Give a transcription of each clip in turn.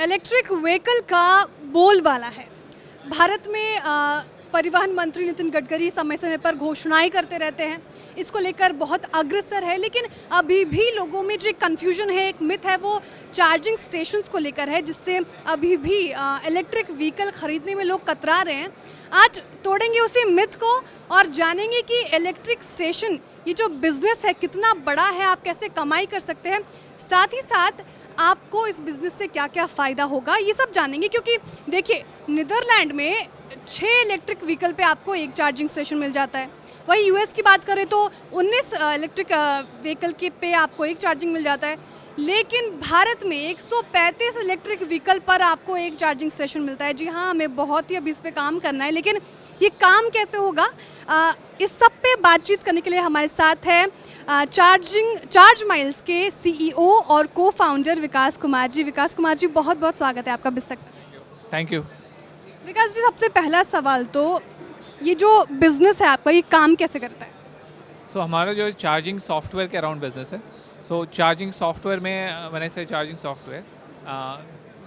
Electric vehicle का बोलबाला है। भारत में परिवहन मंत्री नितिन गडकरी समय समय पर घोषणाएं करते रहते हैं, इसको लेकर बहुत अग्रसर है। लेकिन अभी भी लोगों में जो एक कन्फ्यूजन है, एक मिथ है, वो चार्जिंग स्टेशंस को लेकर है, जिससे अभी भी इलेक्ट्रिक व्हीकल खरीदने में लोग कतरा रहे हैं। आज तोड़ेंगे उसी मिथ को और जानेंगे कि इलेक्ट्रिक स्टेशन ये जो बिज़नेस है कितना बड़ा है, आप कैसे कमाई कर सकते हैं, साथ ही साथ आपको इस बिज़नेस से क्या क्या फ़ायदा होगा, ये सब जानेंगे। क्योंकि देखिए, नीदरलैंड में 6 इलेक्ट्रिक व्हीकल पे आपको एक चार्जिंग स्टेशन मिल जाता है। वहीं यूएस की बात करें तो 19 इलेक्ट्रिक व्हीकल के पे आपको एक चार्जिंग मिल जाता है। लेकिन भारत में 135 इलेक्ट्रिक व्हीकल पर आपको एक चार्जिंग स्टेशन मिलता है। जी हाँ, हमें बहुत ही अभी इस पे काम करना है, लेकिन ये काम कैसे होगा, इस सब पे बातचीत करने के लिए हमारे साथ है चार्ज माइल्स के सीईओ और को फाउंडर विकास कुमार जी। विकास कुमार जी, बहुत बहुत स्वागत है आपका बिस्तक पर। Thank you. विकास जी, सबसे पहला सवाल तो ये जो बिज़नेस है आपका, ये काम कैसे करता है? हमारा जो चार्जिंग सॉफ्टवेयर के अराउंड बिजनेस है। चार्जिंग सॉफ्टवेयर में मैंने से चार्जिंग सॉफ्टवेयर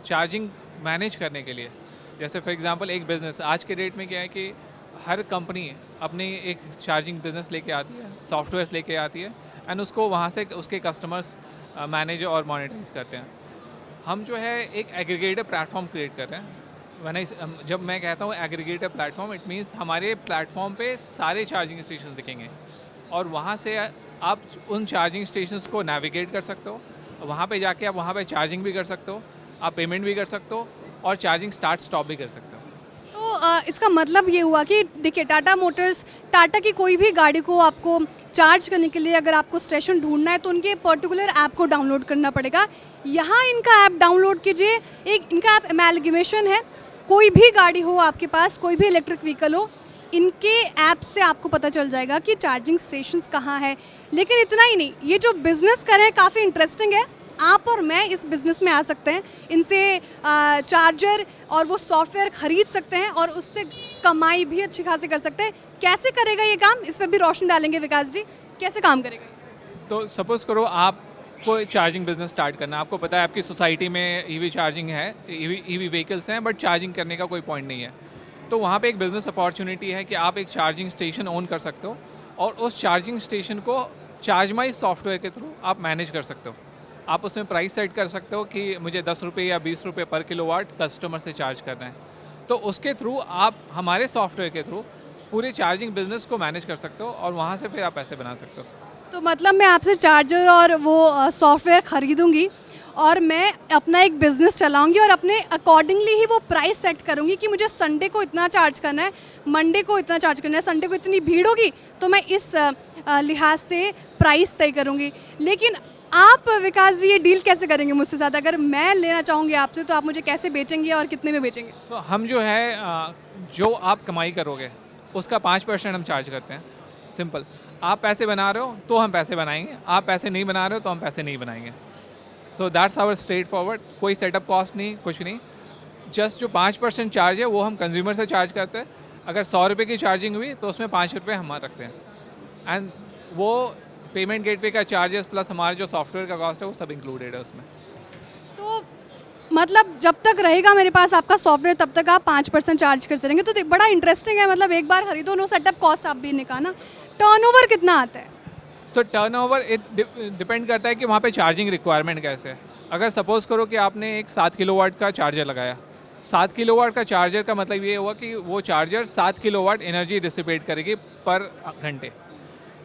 चार्जिंग मैनेज करने के लिए, जैसे फॉर एग्जांपल एक बिज़नेस आज के डेट में क्या है कि हर कंपनी अपनी एक चार्जिंग बिज़नेस लेके आती है, सॉफ्टवेयर्स लेके आती है, एंड उसको वहाँ से उसके कस्टमर्स मैनेज और मॉनिटराइज करते हैं। हम जो है एक एग्रीगेटर प्लेटफॉर्म क्रिएट कर रहे हैं। जब मैं कहता हूँ एग्रीगेटर प्लेटफॉर्म, इट मीन्स हमारे प्लेटफॉर्म पे सारे चार्जिंग स्टेशन दिखेंगे और वहाँ से आप उन चार्जिंग स्टेशंस को नेविगेट कर सकते हो। वहाँ पे जाके आप वहाँ पे चार्जिंग भी कर सकते हो, आप पेमेंट भी कर सकते हो और चार्जिंग स्टार्ट स्टॉप भी कर सकते हो। तो इसका मतलब ये हुआ कि देखिए, टाटा मोटर्स, टाटा की कोई भी गाड़ी को आपको चार्ज करने के लिए अगर आपको स्टेशन ढूंढना है तो उनके पर्टिकुलर ऐप को डाउनलोड करना पड़ेगा। यहाँ इनका ऐप डाउनलोड कीजिए, एक इनका ऐप एमैलगमेशन है। कोई भी गाड़ी हो आपके पास, कोई भी इलेक्ट्रिक व्हीकल हो, इनके ऐप से आपको पता चल जाएगा कि चार्जिंग स्टेशंस कहाँ है। लेकिन इतना ही नहीं, ये जो बिज़नेस कर रहे हैं काफ़ी इंटरेस्टिंग है। आप और मैं इस बिज़नेस में आ सकते हैं, इनसे चार्जर और वो सॉफ्टवेयर ख़रीद सकते हैं और उससे कमाई भी अच्छी खासी कर सकते हैं। कैसे करेगा ये काम, इस पर भी रोशनी डालेंगे विकास जी, कैसे काम करेगा? तो सपोज़ करो आपको चार्जिंग बिज़नेस स्टार्ट करना है। आपको पता है आपकी सोसाइटी में ईवी चार्जिंग है, ईवी व्हीकल्स हैं, बट चार्जिंग करने का कोई पॉइंट नहीं है। तो वहाँ पे एक बिज़नेस अपॉर्चुनिटी है कि आप एक चार्जिंग स्टेशन ओन कर सकते हो और उस चार्जिंग स्टेशन को चार्जमाइज सॉफ्टवेयर के थ्रू आप मैनेज कर सकते हो। आप उसमें प्राइस सेट कर सकते हो कि मुझे 10 रुपये या 20 रुपये पर किलोवाट कस्टमर से चार्ज करना है। तो उसके थ्रू आप हमारे सॉफ्टवेयर के थ्रू पूरे चार्जिंग बिज़नेस को मैनेज कर सकते हो और वहाँ से फिर आप पैसे बना सकते हो। तो मतलब मैं आपसे चार्जर और वो सॉफ्टवेयर ख़रीदूँगी और मैं अपना एक बिज़नेस चलाऊंगी और अपने अकॉर्डिंगली ही वो प्राइस सेट करूंगी कि मुझे संडे को इतना चार्ज करना है, मंडे को इतना चार्ज करना है, संडे को इतनी भीड़ होगी तो मैं इस लिहाज से प्राइस तय करूंगी। लेकिन आप विकास जी ये डील कैसे करेंगे मुझसे साथ? अगर मैं लेना चाहूँगी आपसे तो आप मुझे कैसे बेचेंगे और कितने में बेचेंगे? तो हम जो है जो आप कमाई करोगे उसका 5% हम चार्ज करते हैं। सिंपल, आप पैसे बना रहे हो तो हम पैसे बनाएंगे, आप पैसे नहीं बना रहे हो तो हम पैसे नहीं बनाएंगे। So that's hour straight forward. कोई सेटअप कॉस्ट नहीं, कुछ नहीं। जस्ट जो 5% चार्ज है वो हम कंज्यूमर से चार्ज करते हैं। अगर 100 रुपये की चार्जिंग हुई तो उसमें 5 रुपये हम रखते हैं, एंड वो पेमेंट गेटवे का चार्जेस प्लस हमारा जो सॉफ्टवेयर का कॉस्ट है वो सब इंक्लूडेड है उसमें। तो मतलब जब तक रहेगा मेरे पास आपका सॉफ्टवेयर तब तक आप 5% चार्ज करते रहेंगे। तो बड़ा इंटरेस्टिंग है, मतलब एक बार खरीदो, नो सेटअप कॉस्ट आप भी निकालना। टर्नओवर कितना आता है? टर्नओवर डिपेंड करता है कि वहाँ पे चार्जिंग रिक्वायरमेंट कैसे है। अगर सपोज़ करो कि आपने एक 7 किलोवाट का चार्जर लगाया, 7 किलोवाट का चार्जर का मतलब ये हुआ कि वो चार्जर 7 किलोवाट एनर्जी डिसिपेट करेगी पर घंटे।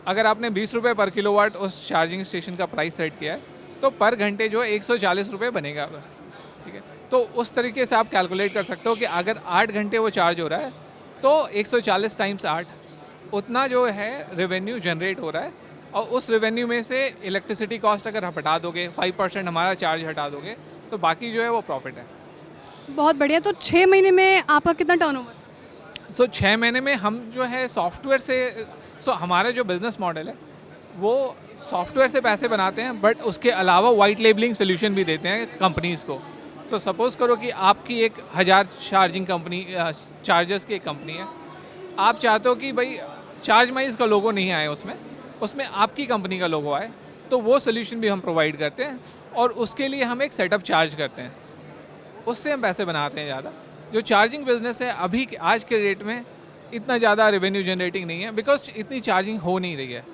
अगर आपने 20 रुपये पर किलोवाट उस चार्जिंग स्टेशन का प्राइस सेट किया है तो पर घंटे जो है 140 रुपये बनेगा। ठीक है, तो उस तरीके से आप कैलकुलेट कर सकते हो कि अगर 8 घंटे वो चार्ज हो रहा है तो 140 टाइम्स 8, उतना जो है रेवेन्यू जनरेट हो रहा है। और उस रेवेन्यू में से इलेक्ट्रिसिटी कॉस्ट अगर आप हटा दोगे, 5% हमारा चार्ज हटा दोगे, तो बाकी जो है वो प्रॉफिट है। बहुत बढ़िया। तो 6 महीने में आपका कितना टर्नओवर? 6 महीने में हम जो है सॉफ्टवेयर से हमारा जो बिज़नेस मॉडल है वो सॉफ्टवेयर से पैसे बनाते हैं, बट उसके अलावा वाइट लेबलिंग सोल्यूशन भी देते हैं कंपनीज़ को। सपोज़ करो कि आपकी एक 1000 चार्जिंग कंपनी चार्जर्स की एक कंपनी है। आप चाहते हो कि भाई चार्जमाइज का लोगो नहीं आए उसमें आपकी कंपनी का लोगो आए, तो वो सोल्यूशन भी हम प्रोवाइड करते हैं और उसके लिए हम एक सेटअप चार्ज करते हैं। उससे हम पैसे बनाते हैं ज़्यादा। जो चार्जिंग बिजनेस है अभी आज के रेट में इतना ज़्यादा रेवेन्यू जनरेटिंग नहीं है, बिकॉज इतनी चार्जिंग हो नहीं रही है,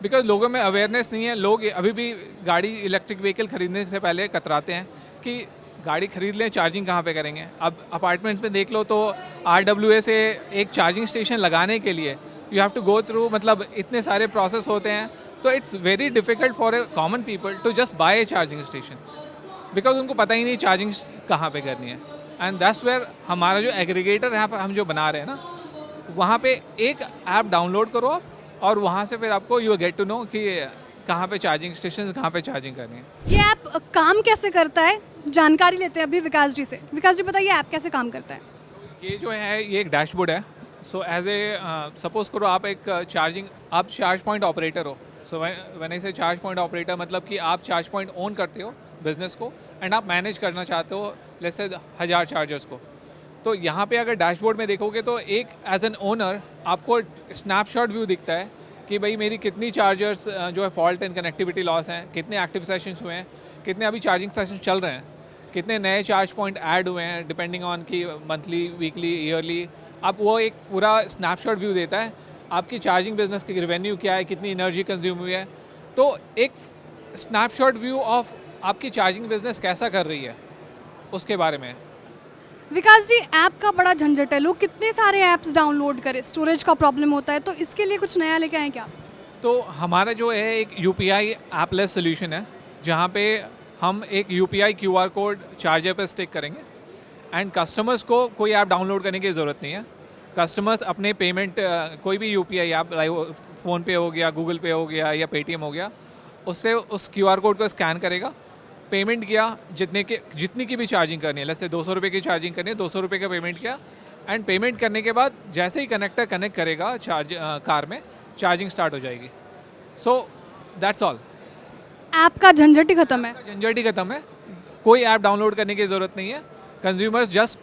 बिकॉज लोगों में अवेयरनेस नहीं है। लोग अभी भी गाड़ी इलेक्ट्रिक व्हीकल खरीदने से पहले कतराते हैं कि गाड़ी खरीद लें, चार्जिंग कहाँ पे करेंगे। अब अपार्टमेंट्स में देख लो तो RWA से एक चार्जिंग स्टेशन लगाने के लिए you have to go through, मतलब इतने सारे प्रोसेस होते हैं, तो it's very difficult for a common people to just buy a charging station, because उनको पता ही नहीं चार्जिंग कहाँ पे करनी है। एंड दैट्स वेयर हमारा जो एग्रीगेटर यहाँ पर हम जो बना रहे हैं ना, वहाँ पे एक ऐप डाउनलोड करो आप, और वहाँ से फिर आपको यू गेट टू नो कि कहाँ पे चार्जिंग स्टेशन, कहाँ पे चार्जिंग करनी है। ये ऐप काम कैसे करता है, जानकारी लेते हैं अभी विकास जी से। विकास जी बताइए ऐप कैसे काम करता है। ये जो है ये एक डैशबोर्ड है। सो एज ए सपोज करो आप एक आप चार्ज पॉइंट ऑपरेटर हो। सो व्हेन आई से चार्ज पॉइंट ऑपरेटर, मतलब कि आप चार्ज पॉइंट ओन करते हो बिजनेस को, एंड आप मैनेज करना चाहते हो लेट्स से 1000 चार्जर्स को। तो यहाँ पे अगर डैशबोर्ड में देखोगे तो एक एज एन ओनर आपको स्नैपशॉट व्यू दिखता है कि भाई मेरी कितनी चार्जर्स जो है फॉल्ट एंड कनेक्टिविटी लॉस हैं, कितने एक्टिव सेशंस हुए हैं, कितने अभी चार्जिंग सेशंस चल रहे हैं, कितने नए चार्ज पॉइंट ऐड हुए हैं डिपेंडिंग ऑन कि मंथली, वीकली, ईयरली। आप वो एक पूरा स्नैपशॉट व्यू देता है आपकी चार्जिंग बिजनेस की रेवेन्यू क्या है, कितनी एनर्जी कंज्यूम हुई है। तो एक स्नैपशॉट व्यू ऑफ आपकी चार्जिंग बिजनेस कैसा कर रही है उसके बारे में। विकास जी ऐप का बड़ा झंझट है, लोग कितने सारे ऐप्स डाउनलोड करें, स्टोरेज का प्रॉब्लम होता है, तो इसके लिए कुछ नया लेके आए क्या। तो हमारा जो है एक UPI ऐपलेस सोल्यूशन है, जहाँ पे हम एक UPI QR कोड चार्जर पे स्टिक करेंगे, एंड कस्टमर्स को कोई ऐप डाउनलोड करने की ज़रूरत नहीं है। कस्टमर्स अपने पेमेंट कोई भी UPI ऐप, फ़ोनपे हो गया, गूगल पे हो गया या पेटीएम हो गया, उससे उस QR कोड को स्कैन करेगा, पेमेंट किया, जितनी की भी चार्जिंग करनी है, जैसे 200 रुपये की चार्जिंग करनी है, 200 रुपये का पेमेंट किया, एंड पेमेंट करने के बाद जैसे ही कनेक्टर कनेक्ट करेगा कार में, चार्जिंग स्टार्ट हो जाएगी। So that's all. ऐप का झंझट ही खत्म है। झंझट ही खत्म है, कोई ऐप डाउनलोड करने की ज़रूरत नहीं है। कंज्यूमर्स जस्ट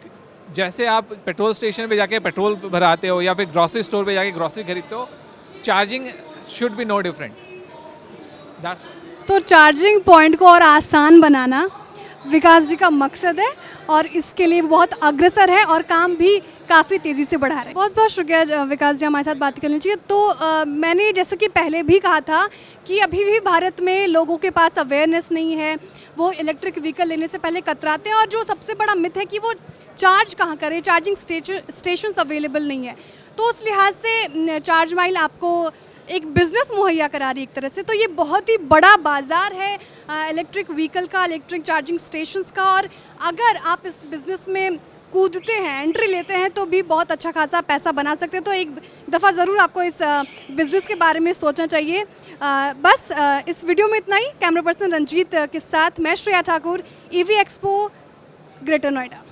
जैसे आप पेट्रोल स्टेशन पे जाके पेट्रोल भराते हो या फिर ग्रॉसरी स्टोर पे जाके ग्रॉसरी खरीदते हो, charging should be no different. तो चार्जिंग पॉइंट को और आसान बनाना विकास जी का मकसद है, और इसके लिए वो बहुत अग्रसर है और काम भी काफ़ी तेज़ी से बढ़ा रहे हैं। बहुत बहुत शुक्रिया विकास जी, हमारे साथ बात करनी चाहिए। तो मैंने जैसे कि पहले भी कहा था कि अभी भी भारत में लोगों के पास अवेयरनेस नहीं है, वो इलेक्ट्रिक व्हीकल लेने से पहले कतराते हैं, और जो सबसे बड़ा मिथ है कि वो चार्ज कहाँ करें, चार्जिंग स्टेशंस अवेलेबल नहीं है। तो उस लिहाज से चार्ज माइल आपको एक बिज़नेस मुहैया करा रही है एक तरह से। तो ये बहुत ही बड़ा बाज़ार है इलेक्ट्रिक व्हीकल का, इलेक्ट्रिक चार्जिंग स्टेशंस का, और अगर आप इस बिज़नेस में कूदते हैं, एंट्री लेते हैं, तो भी बहुत अच्छा खासा पैसा बना सकते हैं। तो एक दफ़ा ज़रूर आपको इस बिज़नेस के बारे में सोचना चाहिए। बस इस वीडियो में इतना ही। कैमरा पर्सन रंजीत के साथ मैं Shreya Thakur, EV expo, greater Noida.